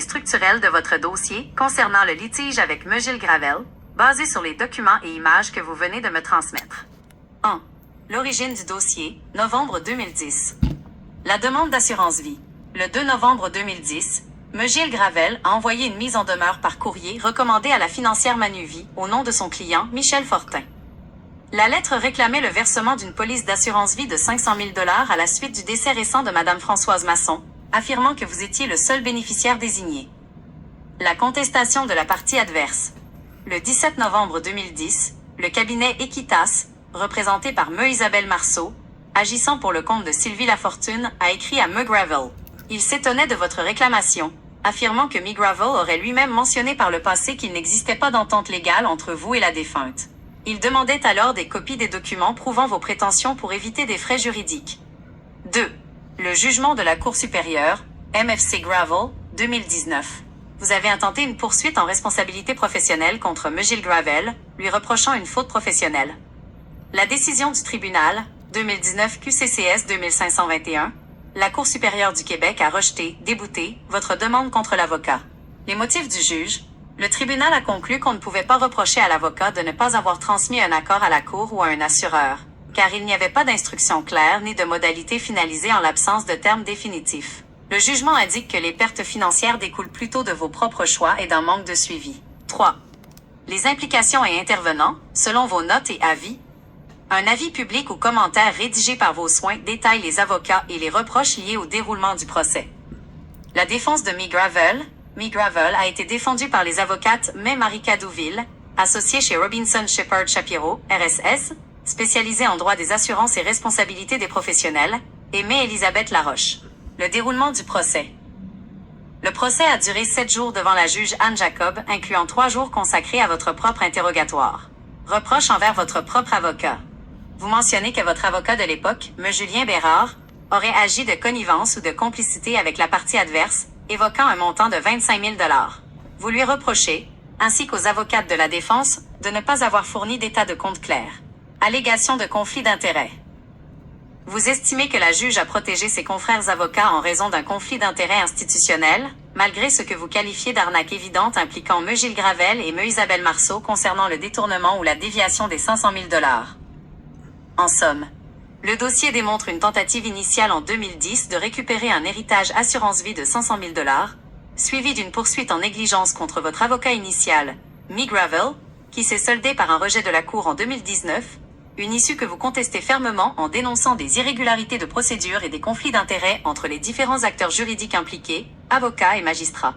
structurelle de votre dossier concernant le litige avec Megil Gravel, basé sur les documents et images que vous venez de me transmettre. 1. L'origine du dossier, novembre 2010. La demande d'assurance vie. Le 2 novembre 2010, Megil Gravel a envoyé une mise en demeure par courrier recommandée à la financière Manuvie au nom de son client Michel Fortin. La lettre réclamait le versement d'une police d'assurance vie de 500 000 $ à la suite du décès récent de Madame Françoise Masson, affirmant que vous étiez le seul bénéficiaire désigné. La contestation de la partie adverse. Le 17 novembre 2010, le cabinet Equitas, représenté par Isabelle Marceau, agissant pour le compte de Sylvie Lafortune, a écrit à Gravel. Il s'étonnait de votre réclamation, affirmant que Gravel aurait lui-même mentionné par le passé qu'il n'existait pas d'entente légale entre vous et la défunte. Il demandait alors des copies des documents prouvant vos prétentions pour éviter des frais juridiques. 2. Le jugement de la Cour supérieure, MFC Gravel, 2019. Vous avez intenté une poursuite en responsabilité professionnelle contre Megil Gravel, lui reprochant une faute professionnelle. La décision du tribunal, 2019 QCCS 2521, la Cour supérieure du Québec a rejeté, débouté, votre demande contre l'avocat. Les motifs du juge. Le tribunal a conclu qu'on ne pouvait pas reprocher à l'avocat de ne pas avoir transmis un accord à la Cour ou à un assureur, car il n'y avait pas d'instruction claire ni de modalités finalisées en l'absence de termes définitifs. Le jugement indique que les pertes financières découlent plutôt de vos propres choix et d'un manque de suivi. 3. Les implications et intervenants, selon vos notes et avis. Un avis public ou commentaire rédigé par vos soins détaille les avocats et les reproches liés au déroulement du procès. La défense de Gravel a été défendue par les avocates Marika Douville, associée chez Robinson Shepard Shapiro, RSS, spécialisée en droit des assurances et responsabilités des professionnels, et Elisabeth Laroche. Le déroulement du procès. Le procès a duré 7 jours devant la juge Anne Jacob, incluant 3 jours consacrés à votre propre interrogatoire. Reproche envers votre propre avocat. Vous mentionnez que votre avocat de l'époque, M. Julien Bérard, aurait agi de connivence ou de complicité avec la partie adverse, évoquant un montant de 25 000 $. Vous lui reprochez, ainsi qu'aux avocates de la défense, de ne pas avoir fourni d'état de compte clair. Allégation de conflit d'intérêts. Vous estimez que la juge a protégé ses confrères avocats en raison d'un conflit d'intérêts institutionnel, malgré ce que vous qualifiez d'arnaque évidente impliquant Megil Gravel et Isabelle Marceau concernant le détournement ou la déviation des 500 000 $. En somme, le dossier démontre une tentative initiale en 2010 de récupérer un héritage assurance-vie de 500 000 $, suivi d'une poursuite en négligence contre votre avocat initial, Gravel, qui s'est soldée par un rejet de la Cour en 2019, une issue que vous contestez fermement en dénonçant des irrégularités de procédure et des conflits d'intérêts entre les différents acteurs juridiques impliqués, avocats et magistrats.